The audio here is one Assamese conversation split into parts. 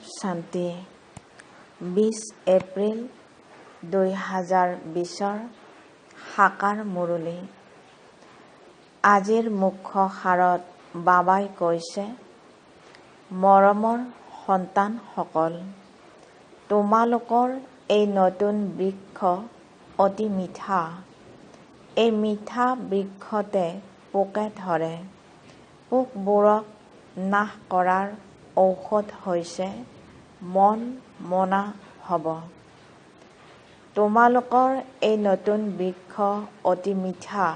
শান্তি 20 এপ্ৰিল 2020 সাকাৰ মুৰলী। আজিৰ মুখ্য সাৰত বাবাই কৈছে, মৰমৰ সন্তানসকল, তোমালোকৰ এই নতুন বৃক্ষ অতি মিঠা। এই মিঠা বৃক্ষতে পোকে ধৰে। পোকবোৰক নাশ কৰাৰ ঔষধ হৈছে মন মনা হ'ব। তোমালোকৰ এই নতুন বৃক্ষ অতি মিঠা।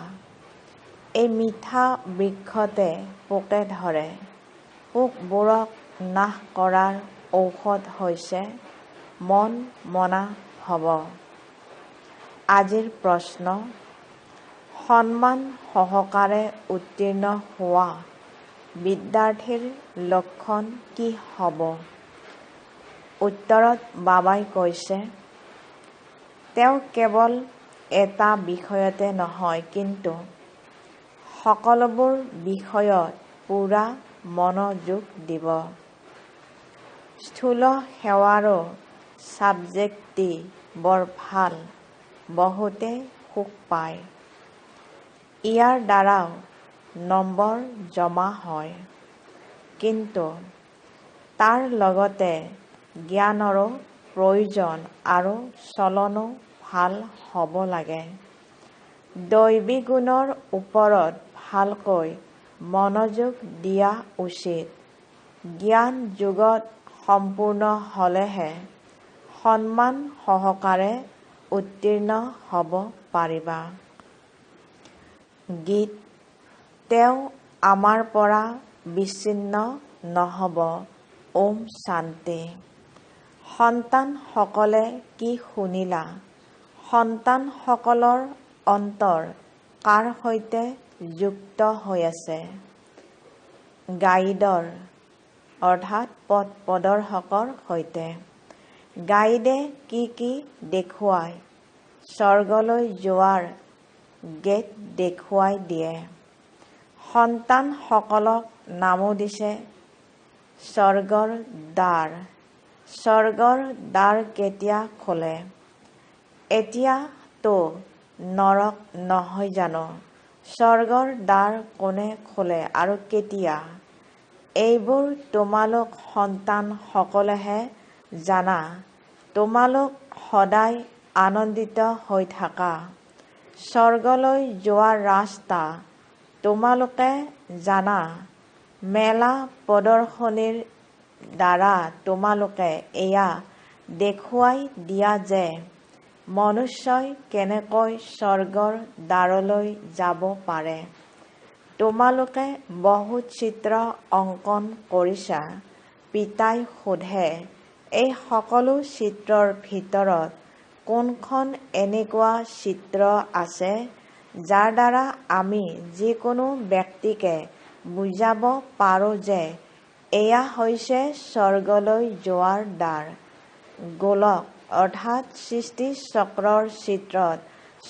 এই মিঠা বৃক্ষতে পোকে ধৰে। পোকবোৰক নাশ কৰাৰ ঔষধ হৈছে মন মনা হ'ব। আজিৰ প্ৰশ্ন, সন্মান সহকাৰে উত্তীৰ্ণ হোৱা বিদ্যাৰ্থীৰ লক্ষণ কি হ'ব? উত্তৰত বাবাই কৈছে, তেওঁ কেৱল এটা বিষয়তে নহয়, কিন্তু সকলোবোৰ বিষয়ত পূৰা মনোযোগ দিব। স্থূল সেৱাৰো ছাবজেক্টটি বৰ ভাল, বহুতে সুখ পায়। ইয়াৰ দ্বাৰাও নম্বৰ জমা হয়। কিন্তু তাৰ লগতে জ্ঞানৰো প্ৰয়োজন আৰু চলনো ভাল হ'ব লাগে। দৈবী গুণৰ ওপৰত ভালকৈ মনোযোগ দিয়া উচিত। জ্ঞান যোগত সম্পূৰ্ণ হ'লেহে সন্মান সহকাৰে উত্তীৰ্ণ হ'ব পাৰিবা। গীত, তেওঁ আমাৰ পৰা বিচ্ছিন্ন নহ'ব। ওম শান্তি। সন্তানসকলে কি শুনিলা? সন্তানসকলৰ অন্তৰ কাৰ সৈতে যুক্ত হৈ আছে? গাইডৰ অৰ্থাৎ পথ প্ৰদৰ্শকৰ সৈতে। গাইডে কি কি দেখুৱায়? স্বৰ্গলৈ যোৱাৰ গেট দেখুৱাই দিয়ে। সন্তানসকলক নামো দিছে স্বৰ্গৰ দ্বাৰ। স্বৰ্গৰ দ্বাৰ কেতিয়া খোলে? এতিয়াতো নৰক নহয় জানো? স্বৰ্গৰ দ্বাৰ কোনে খোলে আৰু কেতিয়া? এইবোৰ তোমালোক সন্তানসকলেহে জানা। তোমালোক সদায় আনন্দিত হৈ থাকা। স্বৰ্গলৈ যোৱাৰ ৰাস্তা তোমালোকে জানা। মেলা প্ৰদৰ্শনীৰ দ্বাৰা তোমালোকে এয়া দেখুৱাই দিয়া যে মনুষ্যই কেনেকৈ স্বৰ্গৰ দ্বাৰলৈ যাব পাৰে। তোমালোকে বহুত চিত্ৰ অংকন কৰিছা। পিতাই সোধে, এই সকলো চিত্ৰৰ ভিতৰত কোনখন এনেকুৱা চিত্ৰ আছে যাৰ দ্বাৰা আমি যিকোনো ব্যক্তিকে বুজাব পাৰোঁ যে এয়া হৈছে স্বৰ্গলৈ যোৱাৰ দ্বাৰ? গোলক অৰ্থাৎ সৃষ্টি চক্ৰৰ চিত্ৰত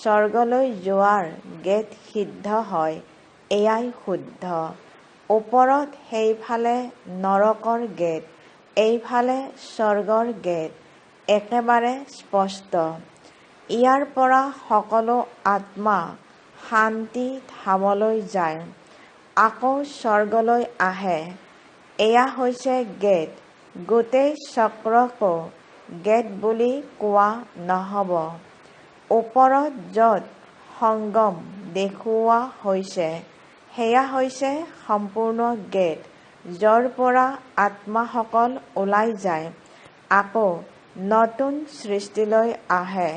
স্বৰ্গলৈ যোৱাৰ গেট সিদ্ধ হয়, এয়াই শুদ্ধ। ওপৰত সেইফালে নৰকৰ গেট, এইফালে স্বৰ্গৰ গেট, একেবাৰে স্পষ্ট। ইয়াৰ পৰা সকলো আত্মা শান্তি ধামলৈ যায়, আকৌ স্বৰ্গলৈ আহে। এয়া হৈছে গেট। গোটেই চক্ৰকো গেট বুলি কোৱা নহ'ব। ওপৰত য'ত সংগম দেখুওৱা হৈছে, সেয়া হৈছে সম্পূৰ্ণ গেট, য'ৰ পৰা আত্মাসকল ওলাই যায়, আকৌ নতুন সৃষ্টিলৈ আহে।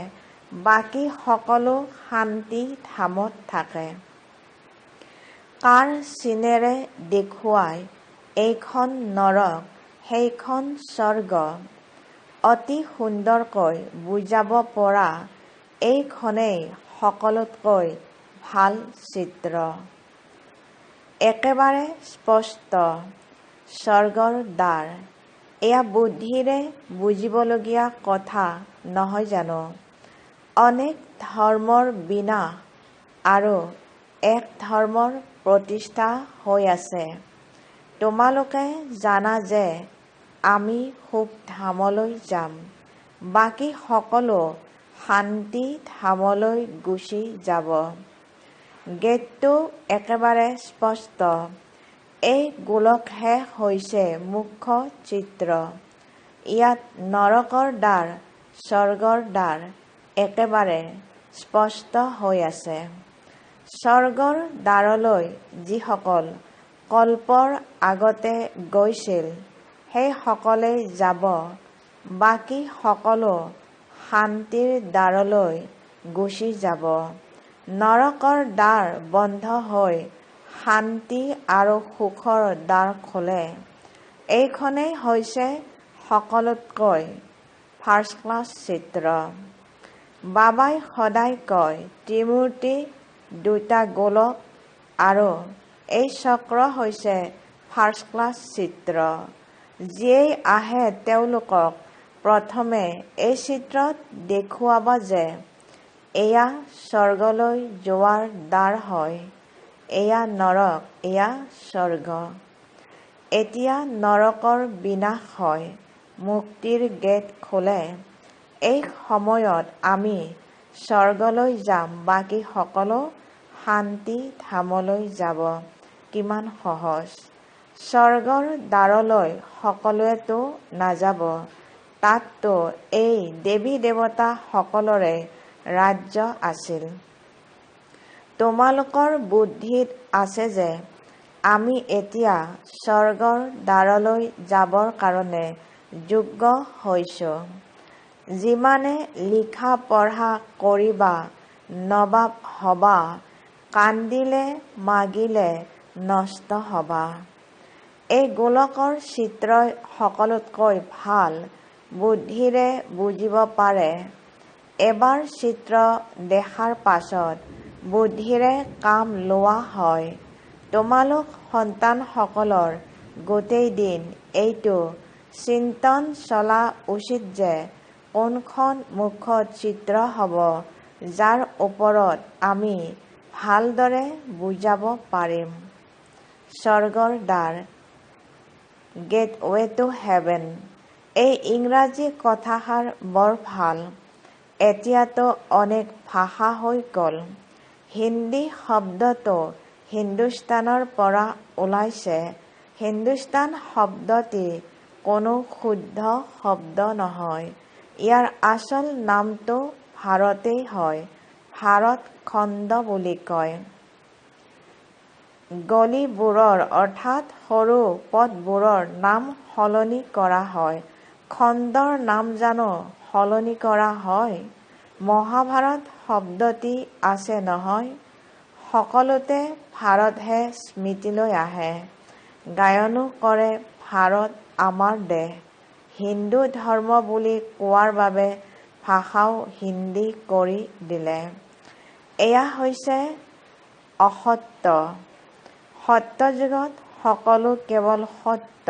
বাকী সকলো শান্তি ধামত থাকে। কাৰ চিনেৰে দেখুৱায় এইখন নৰক, সেইখন স্বৰ্গ? অতি সুন্দৰকৈ বুজাব পৰা এইখনেই সকলোতকৈ ভাল চিত্ৰ। একেবাৰে স্পষ্ট। স্বৰ্গৰ দ্বাৰ। এয়া বুদ্ধিৰে বুজিবলগীয়া কথা নহয় জানো? অনেক ধৰ্মৰ বিনাশ আৰু এক ধৰ্মৰ প্ৰতিষ্ঠা হৈ আছে। তোমালোকে জানা যে আমি সুখ ধামলৈ যাম, বাকী সকলো শান্তি ধামলৈ গুচি যাব। গেটটো একেবাৰে স্পষ্ট। এই গোলকহে হৈছে মুখ্য চিত্ৰ। ইয়াত নৰকৰ দ্বাৰ, স্বৰ্গৰ দ্বাৰ একেবাৰে স্পষ্ট হৈ আছে। স্বৰ্গৰ দ্বাৰলৈ যিসকল কল্পৰ আগতে গৈছিল সেইসকলেই যাব, বাকী সকলো শান্তিৰ দ্বাৰলৈ গুচি যাব। নৰকৰ দ্বাৰ বন্ধ হৈ শান্তি আৰু সুখৰ দ্বাৰ খোলে। এইখনেই হৈছে সকলোতকৈ ফাৰ্ষ্ট ক্লাছ চিত্ৰ। বাবাই সদায় কয়, ত্ৰিমূৰ্তি, দুটা গোলক আৰু এই চক্ৰ হৈছে ফাৰ্ষ্ট ক্লাছ চিত্ৰ। যিয়েই আহে তেওঁলোকক প্ৰথমে এই চিত্ৰত দেখুৱাব যে এয়া স্বৰ্গলৈ যোৱাৰ দ্বাৰ হয়, এয়া নৰক, এয়া স্বৰ্গ। এতিয়া নৰকৰ বিনাশ হয়, মুক্তিৰ গেট খোলে। এই সময়ত আমি স্বৰ্গলৈ যাম, বাকী সকলো শান্তি ধামলৈ যাব। কিমান সহজ। স্বৰ্গৰ দ্বাৰলৈ সকলোৱেতো নাযাব। তাততো এই দেৱী দেৱতা সকলৰে ৰাজ্য আছিল। তোমালোকৰ বুদ্ধিত আছে যে আমি এতিয়া স্বৰ্গৰ দ্বাৰলৈ যাবৰ কাৰণে যোগ্য হৈছোঁ। যিমানে লিখা পঢ়া কৰিবা, নবাব হবা, কান্দিলে মাগিলে নষ্ট হবা। এই গোলকৰ চিত্ৰই সকলোতকৈ ভাল বুদ্ধিৰে বুজিব পাৰে। এবাৰ চিত্ৰ দেখাৰ পাছত বুদ্ধিৰে কাম লোৱা হয়। তোমালোক সন্তানসকলৰ গোটেই দিন এইটো চিন্তন চলা উচিত যে কোনখন মুখ্য চিত্ৰ হ'ব, যাৰ ওপৰত আমি ভালদৰে বুজাব পাৰিম। স্বৰ্গৰ দ্বাৰ, গেটৱে টু হেভেন। এই ইংৰাজী কথাষাৰ বৰ ভাল। এতিয়াতো অনেক ভাষা হৈ গ'ল। হিন্দী শব্দটো হিন্দুস্তানৰ পৰা ওলাইছে। হিন্দুস্তান শব্দটি কোনো শুদ্ধ শব্দ নহয়। ইয়াৰ আচল নামটো ভাৰতেই হয়। ভাৰত খণ্ড বুলি কয়। গলিবোৰৰ অৰ্থাৎ সৰু পথবোৰৰ নাম সলনি কৰা হয়। খণ্ডৰ নাম জানো সলনি কৰা হয়? মহাভাৰত শব্দটি আছে নহয়। সকলোতে ভাৰতহে স্মৃতিলৈ আহে। গায়নো কৰে ভাৰত আমাৰ দেশ। হিন্দু ধৰ্ম বুলি কোৱাৰ বাবে ভাষাও হিন্দী কৰি দিলে। এয়া হৈছে অসত্য। সত্য যুগত সকলো কেৱল সত্য।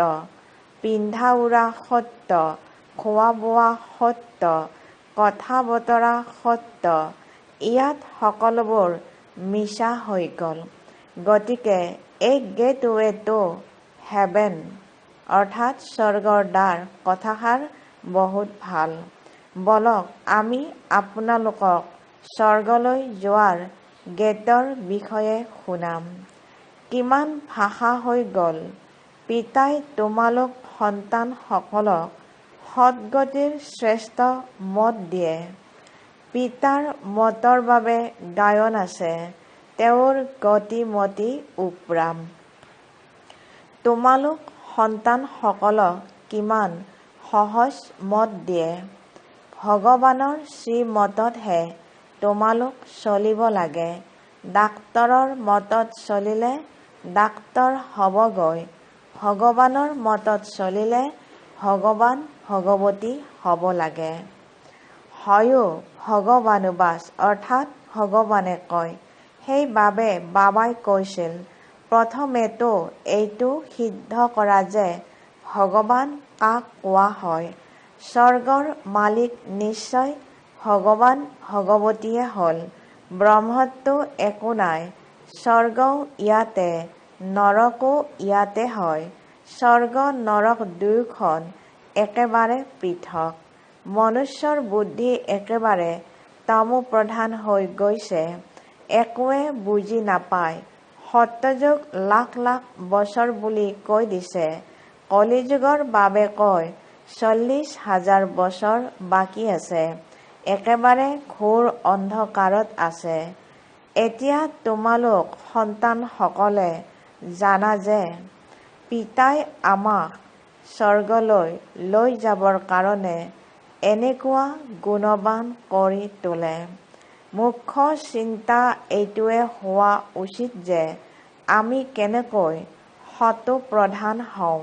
পিন্ধা উৰা সত্য, খোৱা বোৱা সত্য, কথা বতৰা সত্য। ইয়াত সকলোবোৰ মিছা হৈ গ'ল। গতিকে এই গেটৱে টু হেভেন অৰ্থাৎ স্বৰ্গৰ দ্বাৰ কথাষাৰ বহুত ভাল। বলক আমি আপোনালোকক স্বৰ্গলৈ যোৱাৰ গেটৰ বিষয়ে শুনাম। কিমান ভাষা হৈ গ'ল। পিতাই তোমালোক সন্তানসকলক সৎগতিৰ শ্ৰেষ্ঠ মত দিয়ে। পিতাৰ মতৰ বাবে গায়ন আছে, তেওঁৰ গতি মতি উপ্ৰাম। তোমালোক সন্তানসকলক কিমান সহজ মত দিয়ে। ভগৱানৰ শ্ৰীমততহে তোমালোক চলিব লাগে। ডাক্তৰৰ মতত চলিলে ডাক্তৰ হ'বগৈ। ভগৱানৰ মতত চলিলে ভগৱান ভগৱতী হ'ব লাগে। হয়ো ভগৱানুবাচ অৰ্থাৎ ভগৱানে কয়। সেইবাবে বাবাই কৈছিল, প্ৰথমেতো এইটো সিদ্ধ কৰা যে ভগৱান কাক কোৱা হয়। স্বৰ্গৰ মালিক নিশ্চয় ভগৱান ভগৱতীয়ে হ'ল। ব্ৰহ্মততো একো নাই। স্বৰ্গও ইয়াতে, নৰকো ইয়াতে হয়। স্বৰ্গ নৰক দুয়োখন একেবাৰে পৃথক। মনুষ্যৰ বুদ্ধি একেবাৰে তমোপ্ৰধান হৈ গৈছে, একোৱে বুজি নাপায়। সত্যযুগ লাখ লাখ বছৰ বুলি কৈ দিছে, কলিযুগৰ বাবে কয় 40,000 বছৰ বাকী আছে, একেবাৰে ঘোৰ অন্ধকাৰত আছে। এতিয়া তোমালোক সন্তানসকলে জানা যে পিতাই আমাক স্বৰ্গলৈ লৈ যাবৰ কাৰণে এনেকুৱা গুণৱান কৰি তোলে। মুখ্য চিন্তা এইটোৱে হোৱা উচিত যে আমি কেনেকৈ সতোপ্ৰধান হওঁ।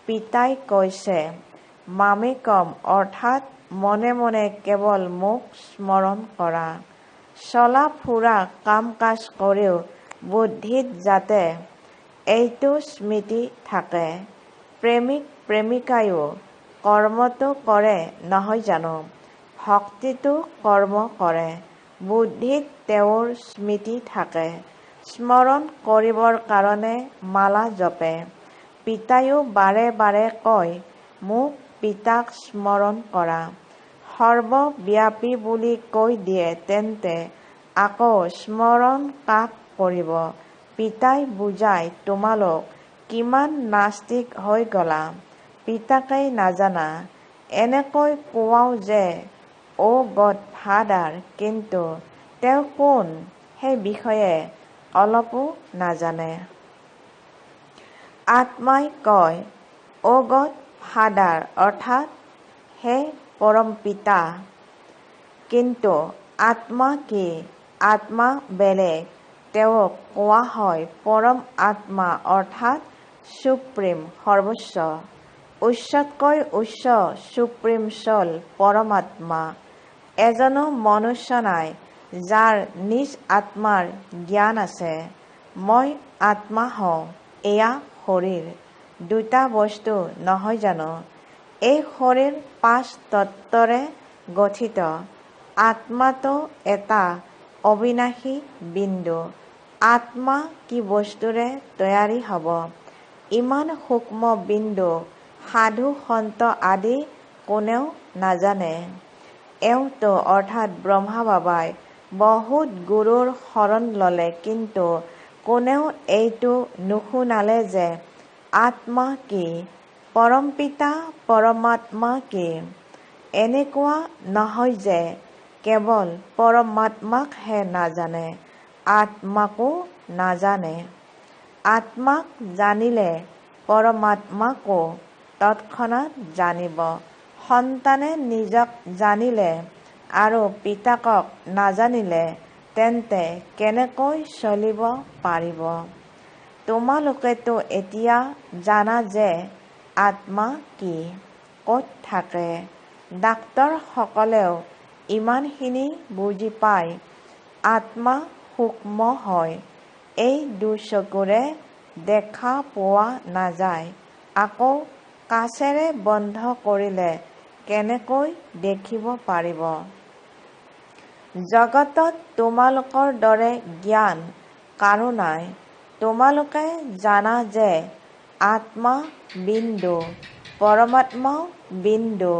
পিতাই কৈছে, মামেকম, অৰ্থাৎ মনে মনে কেৱল মোক স্মৰণ কৰা। চলা ফুৰা কাম কাজ কৰিও বুদ্ধিত যাতে এইটো স্মৃতি থাকে। প্ৰেমিক প্ৰেমিকায়ো কৰ্মটো কৰে নহয় জানো? ভক্তিটো কৰ্ম কৰে, বুদ্ধিত তেওঁৰ স্মৃতি থাকে। স্মৰণ কৰিবৰ কাৰণে মালা জপে। পিতায়ো বাৰে বাৰে কয়, মোক পিতাক স্মৰণ কৰা। সৰ্বব্যাপী বুলি কৈ দিয়ে, তেন্তে আকৌ স্মৰণ কাক কৰিব? পিতাই বুজায়, তোমালোক কিমান নাস্তিক হৈ গলা, পিতাকেই নাজানা। এনেকৈ কোৱাও যে অ' গড ফাদাৰ, কিন্তু তেওঁ কোন সেই বিষয়ে অলপো নাজানে। আত্মাই কয়, অ' গড ফাদাৰ, অৰ্থাৎ হে পৰম পিতা। কিন্তু আত্মা কি? আত্মা বেলেগ। তেওঁক কোৱা হয় পৰম আত্মা, অৰ্থাৎ সুপ্ৰিম, সৰ্বোচ্চ। উচ্চতকৈ উচ্চ সুপ্ৰিম চ'ল, পৰমাত্মা। এজনো মনুষ্য নাই যাৰ নিজ আত্মাৰ জ্ঞান আছে। মই আত্মা হওঁ, এয়া শৰীৰ। দুটা বস্তু নহয় জানো? এই শৰীৰ 5 তত্ত্বৰে গঠিত। আত্মাটো এটা অবিনাশী বিন্দু। আত্মা কি বস্তুৰে তৈয়াৰী হ'ব? ইমান সূক্ষ্ম বিন্দু সাধু সন্ত আদি কোনেও নাজানে। এওঁতো অৰ্থাৎ ব্ৰহ্মা বাবাই বহুত গুৰুৰ শৰণ ল'লে, কিন্তু কোনেও এইটো নুশুনালে যে আত্মা কি, পৰমপিতা পৰমাত্মা কি। এনেকুৱা নহয় যে কেৱল পৰমাত্মাকহে নাজানে, আত্মাকো নাজানে। আত্মাক জানিলে পৰমাত্মাকো তৎক্ষণাৎ জানিব। সন্তানে নিজক জানিলে আৰু পিতাকক নাজানিলে তেন্তে কেনেকৈ চলিব পাৰিব? তোমালোকেতো এতিয়া জানা যে আত্মা কি, ক'ত থাকে। ডাক্তৰসকলেও ইমানখিনি বুজি পায়। আত্মা সূক্ষ্ম হয়, এই দুচকুৰে দেখা পোৱা নাযায়। আকৌ কাচেৰে বন্ধ কৰিলে কেনেকৈ দেখিব পাৰিব? জগতত তোমালোকৰ দৰে জ্ঞান কাৰো নাই। তোমালোকে জানা যে আত্মা বিন্দু, পৰমাত্মাও বিন্দু।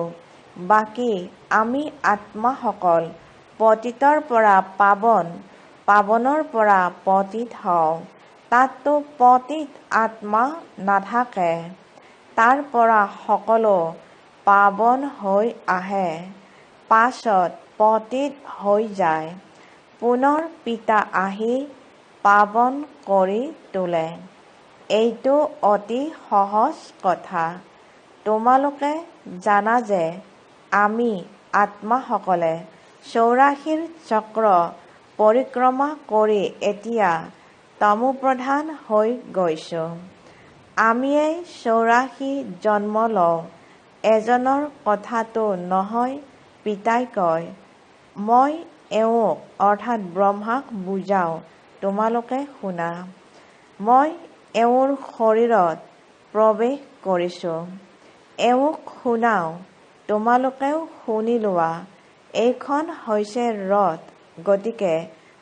বাকী আমি আত্মাসকল পতিতৰ পৰা পাৱন, পাৱনৰ পৰা পতিত হওঁ। তাততো পতিত আত্মা নাথাকে। তাৰ পৰা সকলো পাৱন হৈ আহে, পাছত পতিত হৈ যায়। পুনৰ পিতা আহি পাৱন কৰি তোলে। এইটো অতি সহজ কথা। তোমালোকে জানা যে আমি আত্মাসকলে 84 চক্ৰ পৰিক্ৰমা কৰি এতিয়া তমোপ্ৰধান হৈ গৈছো। আমিয়েই 84 জন্ম লওঁ। এজনৰ কথাটো নহয়, পিতাই কয়, মই এওঁক অৰ্থাৎ ব্ৰহ্মাক বুজাওঁ, তোমালোকে শুনা। মই এওঁৰ শৰীৰত প্ৰৱেশ কৰিছো, এওঁক শুনাওঁ, তোমালোকেও শুনি লোৱা। এইখন হৈছে ৰথ। গতিকে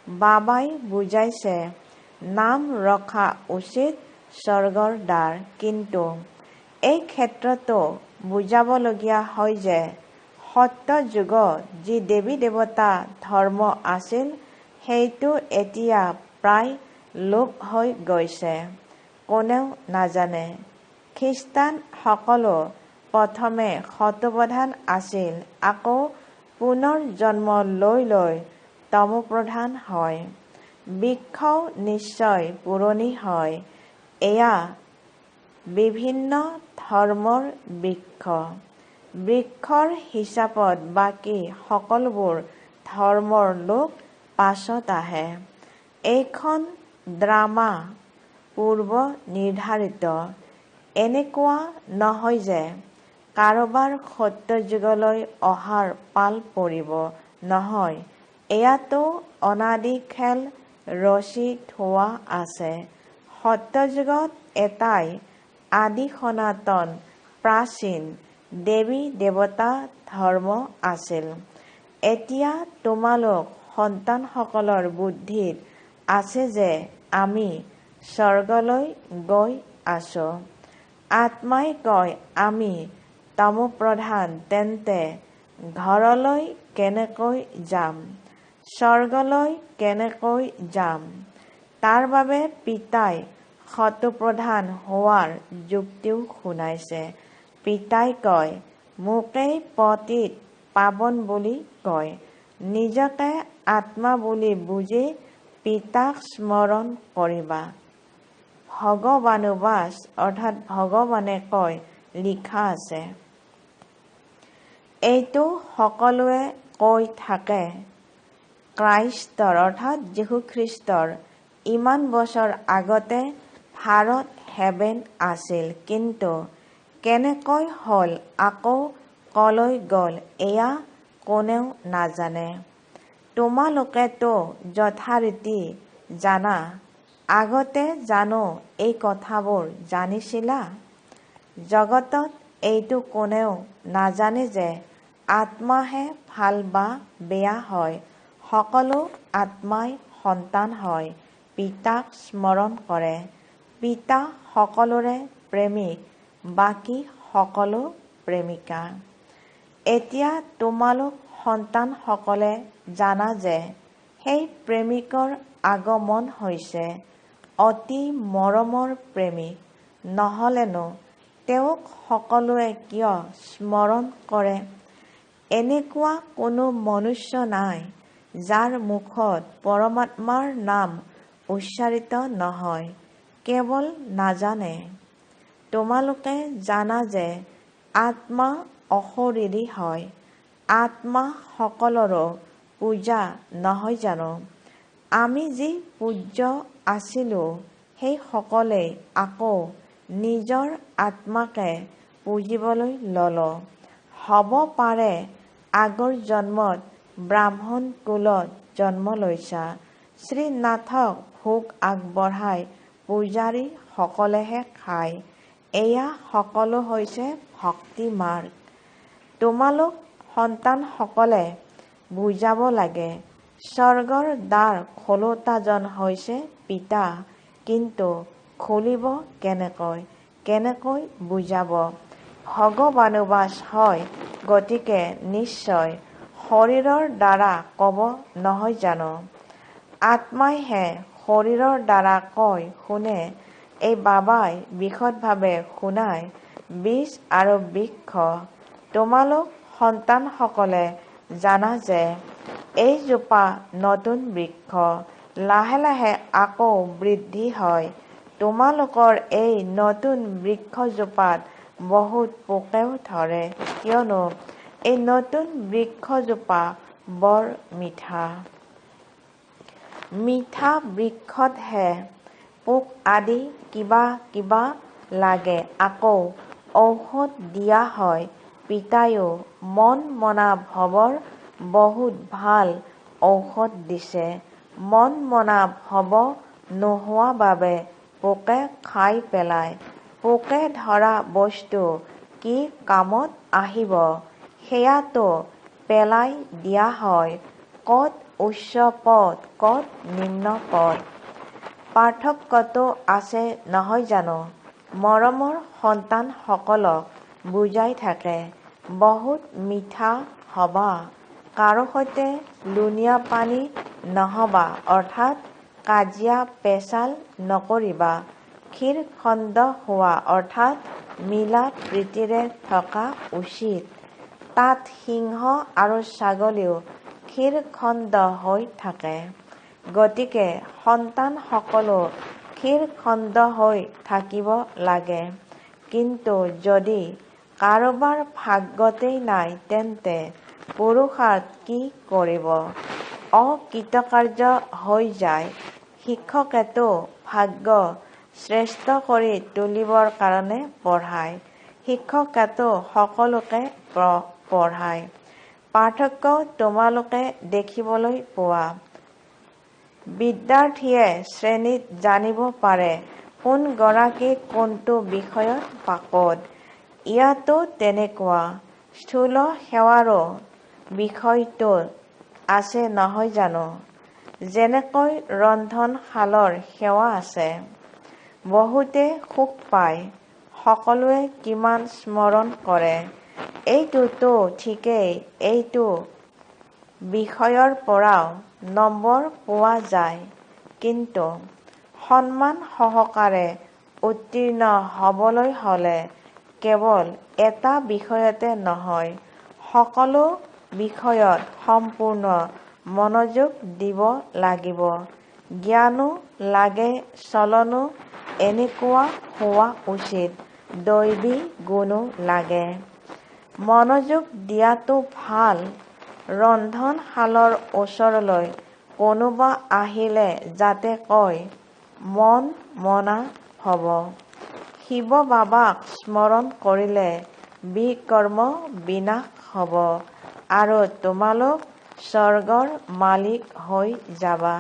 বাবাই বুজাইছে, নাম ৰখা উচিত স্বৰ্গৰ দ্বাৰ। কিন্তু এই ক্ষেত্ৰতো বুজাবলগীয়া হয় যে সত্য যুগত যি দেৱী দেৱতা ধৰ্ম আছিল সেইটো এতিয়া প্ৰায় লোপ হৈ গৈছে। কোনেও নাজানে। খ্ৰীষ্টানসকলো প্ৰথমে শতপ্ৰধান আছিল, আকৌ পুনৰ জন্ম লৈ লৈ তমোপ্ৰধান হয়। বৃক্ষও নিশ্চয় পুৰণি হয়। এয়া বিভিন্ন ধৰ্মৰ বৃক্ষ। বৃক্ষৰ হিচাপত বাকী সকলোবোৰ ধৰ্মৰ লোক পাছত আহে। এইখন ড্ৰামা পূৰ্ব নিৰ্ধাৰিত। এনেকুৱা নহয় যে কাৰোবাৰ সত্যযুগলৈ অহাৰ পাল পৰিব। নহয়, এয়াতো অনাদি খেল ৰচি থোৱা আছে। সত্যযুগত এটাই আদি সনাতন প্ৰাচীন দেৱী দেৱতা ধৰ্ম আছিল। এতিয়া তোমালোক সন্তানসকলৰ বুদ্ধিত আছে যে আমি স্বৰ্গলৈ গৈ আছো। আত্মাই কয় আমি তমোপ্ৰধান, তেন্তে ঘৰলৈ কেনেকৈ যাম? স্বৰ্গলৈ কেনেকৈ যাম? তাৰ বাবে পিতাই শতপ্ৰধান হোৱাৰ যুক্তিও শুনাইছে। পিতাই কয়, মোকেই পতিত পাৱন বুলি কয়। নিজকে আত্মা বুলি বুজি পিতাক স্মৰণ কৰিবা। ভগৱানুবাচ অৰ্থাৎ ভগৱানে কয়, লিখা আছে। এইটো সকলোৱে কৈ থাকে। ক্ৰাইষ্টৰ অৰ্থাৎ যীশুখ্ৰীষ্টৰ ইমান বছৰ আগতে ভাৰত হেভেন আছিল, কিন্তু কেনেকৈ হ'ল আকৌ কলৈ গ'ল এয়া কোনেও নাজানে। তোমালোকেতো যথাৰীতি জানা। আগতে জানো এই কথাবোৰ জানিছিলা? জগতত এইটো কোনেও নাজানে যে আত্মাহে ভাল বা বেয়া হয়। সকলো আত্মাই সন্তান হয়, পিতাক স্মৰণ কৰে। পিতা সকলোৰে প্ৰেমিক, বাকী সকলো প্ৰেমিকা। এতিয়া তোমালোক সন্তানসকলে জানা যে সেই প্ৰেমিকৰ আগমন হৈছে। অতি মৰমৰ প্ৰেমিক। নহ'লেনো তেওঁক সকলোৱে কিয় স্মৰণ কৰে? এনেকুৱা কোনো মনুষ্য নাই যাৰ মুখত পৰমাত্মাৰ নাম উচ্চাৰিত নহয়, কেৱল নাজানে। তোমালোকে জানা যে আত্মা অশৰীৰী হয়। আত্মা সকলৰো পূজা নহয় জানো? আমি যি পূজ্য আছিলো সেই সকলেই আকৌ নিজৰ আত্মাকে পুজিবলৈ ললো। হ'ব পাৰে আগৰ জন্মত ব্ৰাহ্মণ কুলত জন্ম লৈছা। শ্ৰীনাথক ভোগ আগবঢ়াই পূজাৰী সকলেহে খায়। এয়া সকলো হৈছে ভক্তি মাৰ্গ। তোমালোক সন্তানসকলে বুজাব লাগে। স্বৰ্গৰ দ্বাৰ খোলোতাজন হৈছে পিতা, কিন্তু খুলিব কেনেকৈ? কেনেকৈ বুজাব? ভগৱানুবাচ হয়, গতিকে নিশ্চয় শৰীৰৰ দ্বাৰা কব নহয় জানো? আত্মাইহে শৰীৰৰ দ্বাৰা কয় শুনে। এই বাবাই বিশদভাৱে শুনায়। বীজ আৰু বৃক্ষ। তোমালোক সন্তানসকলে জানা যে এইজোপা নতুন বৃক্ষ। লাহে লাহে আকৌ বৃদ্ধি হয়। তোমালোকৰ এই নতুন বৃক্ষজোপাত বহুত পোকেও ধৰে, কিয়নো এই নতুন বৃক্ষজোপা বৰ মিঠা। মিঠা বৃক্ষতহে পোক আদি কিবা কিবা লাগে, আকৌ ঔষধ দিয়া হয়। পিতায়ো মন মনা ভৱৰ বহুত ভাল ঔষধ দিছে। মন মনা ভৱ নোহোৱা বাবে পোকে খাই পেলায়। পোকে ধৰা বস্তু কি কামত আহিব সেয়াতো পেলাই দিয়া হয়। ক'ত উচ্চ পদ, ক'ত নিম্ন পদ। পাৰ্থক্যটো আছে নহয় জানো? মৰমৰ সন্তানসকলক বুজাই থাকে। বহুত মিঠা হবা, কাৰো সৈতে লুণীয়া পানী নহবা, অৰ্থাৎ কাজিয়া পেচাল নকৰিবা। ক্ষীৰখণ্ড হোৱা অৰ্থাৎ মিলা প্ৰীতিৰে থকা উচিত। তাত সিংহ আৰু ছাগলীও ক্ষীৰখণ্ড হৈ থাকে। গতিকে সন্তানসকলো ক্ষীৰখণ্ড হৈ থাকিব লাগে। কিন্তু যদি কাৰোবাৰ ভাগ্যতেই নাই, তেন্তে পুৰুষাৰ্থ কি কৰিব? অকৃতকাৰ্য হৈ যায়। শিক্ষকেতো ভাগ্য শ্ৰেষ্ঠ কৰি তুলিবৰ কাৰণে পঢ়ায়। শিক্ষকেতো সকলোকে পঢ়ায়। পাৰ্থক্য তোমালোকে দেখিবলৈ পোৱা। বিদ্যাৰ্থীয়ে শ্ৰেণীত জানিব পাৰে কোনগৰাকী কোনটো বিষয়ত পাকৈত। ইয়াতো তেনেকুৱা। স্থূল সেৱাৰো বিষয়টো আছে নহয় জানো? যেনেকৈ ৰন্ধনশালৰ সেৱা আছে। বহুতে সুখ পায়, সকলোৱে কিমান স্মৰণ কৰে। এইটোতো ঠিকেই। এইটো বিষয়ৰ পৰাও নম্বৰ পোৱা যায়। কিন্তু সন্মান সহকাৰে উত্তীৰ্ণ হ'বলৈ হ'লে কেৱল এটা বিষয়তে নহয়, সকলো বিষয়ত সম্পূৰ্ণ মনোযোগ দিব লাগিব। জ্ঞানো লাগে, চলনো এনেকুৱা হোৱা উচিত, দৈবী গুণো লাগে। মনোযোগ দিয়াটো ভাল। ৰন্ধনশালৰ ওচৰলৈ কোনোবা আহিলে যাতে কয়, মন মনা হব। শিৱ বাবাক স্মৰণ কৰিলে বিকৰ্ম বিনাশ হব আৰু তোমালোক স্বৰ্গৰ মালিক হৈ যাবা।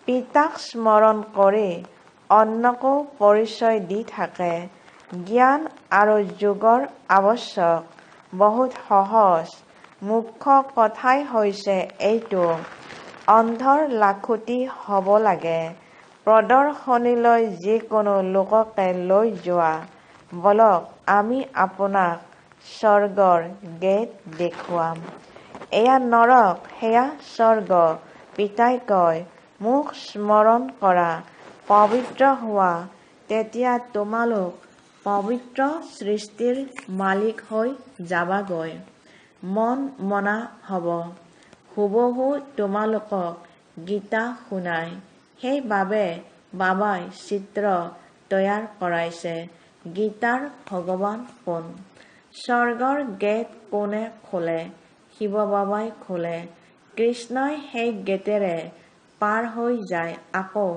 পিতাক স্মৰণ কৰি অন্যকো পৰিচয় দি থাকে। জ্ঞান আৰু যোগৰ আৱশ্যক। বহুত সহজ। মুখ্য কথাই হৈছে এইটো, অন্ধৰ লাখুটি হ'ব লাগে। প্ৰদৰ্শনীলৈ যিকোনো লোককে লৈ যোৱা, বলক আমি আপোনাক স্বৰ্গৰ গেট দেখুৱাম। এয়া নৰক, সেয়া স্বৰ্গ। পিতাই কয়, মোক স্মৰণ কৰা, পবিত্ৰ হোৱা, তেতিয়া তোমালোক পবিত্ৰ সৃষ্টিৰ মালিক হৈ যাবাগৈ। মন মনা হব। হুবহু তোমালোকক গীতা শুনায়। সেইবাবে বাবাই চিত্ৰ তৈয়াৰ কৰাইছে। গীতাৰ ভগৱান কোন? স্বৰ্গৰ গেট কোনে খোলে? শিৱ বাবাই খোলে। কৃষ্ণই সেই গেটেৰে পাৰ হৈ যায়। আকৌ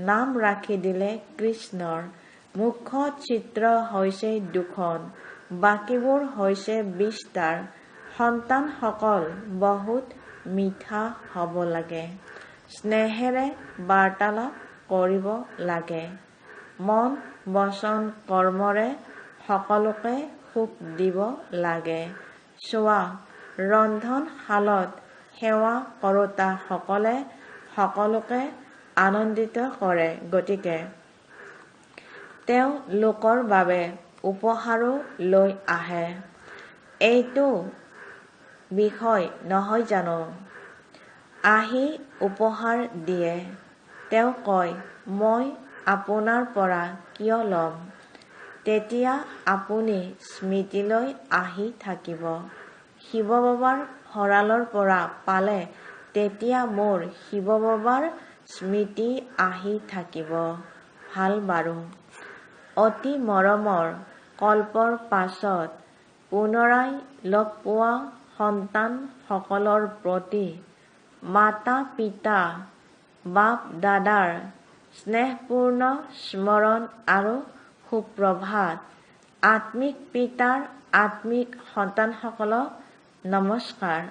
নাম ৰাখি দিলে কৃষ্ণৰ। মুখ্য চিত্ৰ হৈছে দুখন, বাকীবোৰ হৈছে বিস্তাৰ। সন্তানসকল বহুত মিঠা হ'ব লাগে। স্নেহেৰে বাৰ্তালাপ কৰিব লাগে। মন বচন কৰ্মৰে সকলোকে সুখ দিব লাগে। চোৱা, ৰন্ধনশালত সেৱা কৰোঁতাসকলে সকলোকে আনন্দিত কৰে। গতিকে তেওঁ লোকৰ বাবে উপহাৰো লৈ আহে। এইটো বিষয় নহয় জানো? আহি উপহাৰ দিয়ে। তেওঁ কয়, মই আপোনাৰ পৰা কিয় ল'ম? তেতিয়া আপুনি স্মৃতিলৈ আহি থাকিব। শিৱ বাবাৰ ভঁৰালৰ পৰা পালে তেতিয়া মোৰ শিৱ বাবাৰ স্মৃতি আহি থাকিব। ভাল বাৰু। অতি মৰমৰ কল্পৰ পাছত পুনৰাই লগ পোৱা সন্তানসকলৰ প্ৰতি মাতা পিতা বাপ দাদাৰ স্নেহপূৰ্ণ স্মৰণ আৰু সুপ্ৰভাত। আত্মিক পিতাৰ আত্মিক সন্তানসকলক নমস্কাৰ।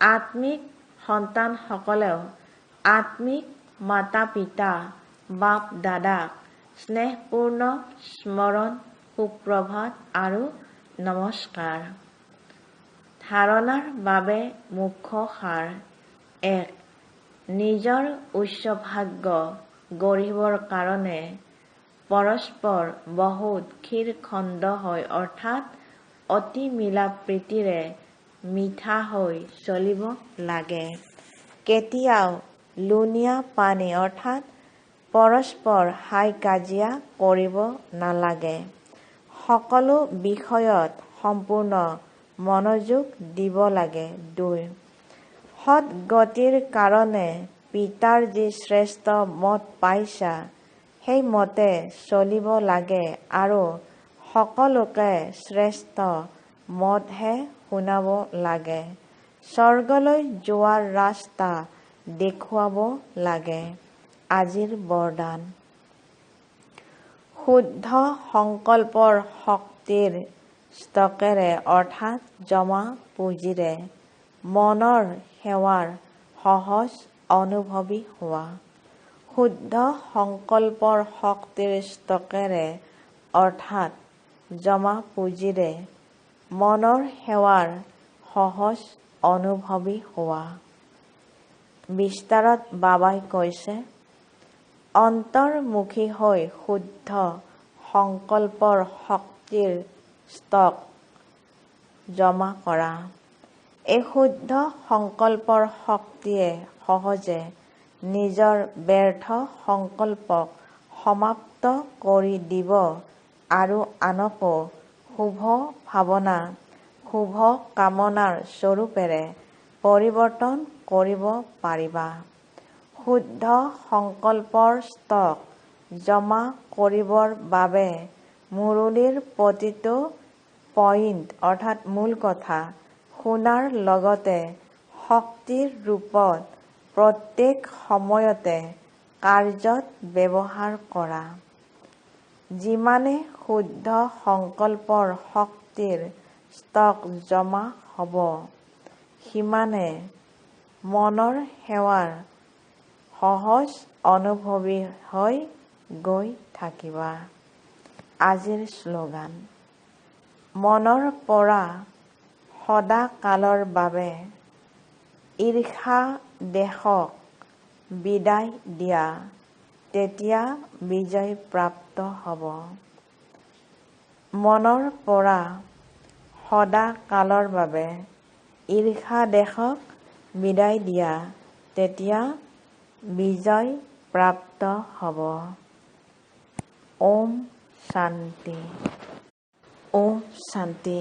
আত্মিক সন্তানসকলেও আত্মিক মাতা পিতা বাপ দাদাক স্নেহপূৰ্ণ স্মৰণ, সুপ্ৰভাত আৰু নমস্কাৰ। ধাৰণাৰ বাবে মুখ্য সাৰ। ১. নিজৰ উচ্চ ভাগ্য গঢ়িবৰ কাৰণে পৰস্পৰ বহুত ক্ষীৰখণ্ড হয়, অৰ্থাৎ অতি মিলা প্ৰীতিৰে মিঠা হৈ চলিব লাগে। কেতিয়াও লুণীয়া পানী অৰ্থাৎ পৰস্পৰ হাই কাজিয়া কৰিব নালাগে। সকলো বিষয়ত সম্পূৰ্ণ মনোযোগ দিব লাগে। 2. সৎ গতিৰ কাৰণে পিতাৰ যি শ্ৰেষ্ঠ মত পাইছা সেই মতে চলিব লাগে আৰু সকলোকে শ্ৰেষ্ঠ মতহে শুনাব লাগে। স্বৰ্গলৈ যোৱাৰ ৰাস্তা দেখুৱাব লাগে। আজিৰ বৰদান। শুদ্ধ সংকল্পৰ শক্তিৰ স্তকেৰে অৰ্থাৎ জমা পুঁজিৰে মনৰ সেৱাৰ সহজ অনুভৱী হোৱা। শুদ্ধ সংকল্পৰ শক্তিৰ স্তকেৰে অৰ্থাৎ জমা পুঁজিৰে মনৰ সেৱাৰ সহজ অনুভৱী হোৱা। বিস্তাৰত বাবাই কৈছে, অন্তৰ্মুখী হৈ শুদ্ধ সংকল্পৰ শক্তিৰ স্তক জমা কৰা। এই শুদ্ধ সংকল্পৰ শক্তিয়ে সহজে নিজৰ ব্যৰ্থ সংকল্পক সমাপ্ত কৰি দিব আৰু আনকো শুভ ভাৱনা, শুভ কামনাৰ স্বৰূপেৰে পৰিৱৰ্তন কৰিব পাৰিবা। শুদ্ধ সংকল্পৰ স্তক জমা কৰিবৰ বাবে মুৰুলীৰ প্ৰতিটো পইণ্ট অৰ্থাৎ মূল কথা শুনাৰ লগতে শক্তিৰ ৰূপত প্ৰত্যেক সময়তে কাৰ্যত ব্যৱহাৰ কৰা। যিমানে শুদ্ধ সংকল্পৰ শক্তিৰ স্তক জমা হ'ব, সিমানে মনৰ সেৱাৰ সহজ অনুভৱী হৈ গৈ থাকিবা। আজিৰ শ্লোগান। মনৰ পৰা সদাকালৰ বাবে ঈৰ্ষা দেশক বিদায় দিয়া, তেতিয়া বিজয় প্ৰাপ্ত হ'ব। মনৰ পৰা সদাকালৰ বাবে ঈৰ্ষা দেশক বিদায় দিয়া, তেতিয়া বিজয় প্ৰাপ্ত হ'ব। ওম শান্তি। ওম শান্তি।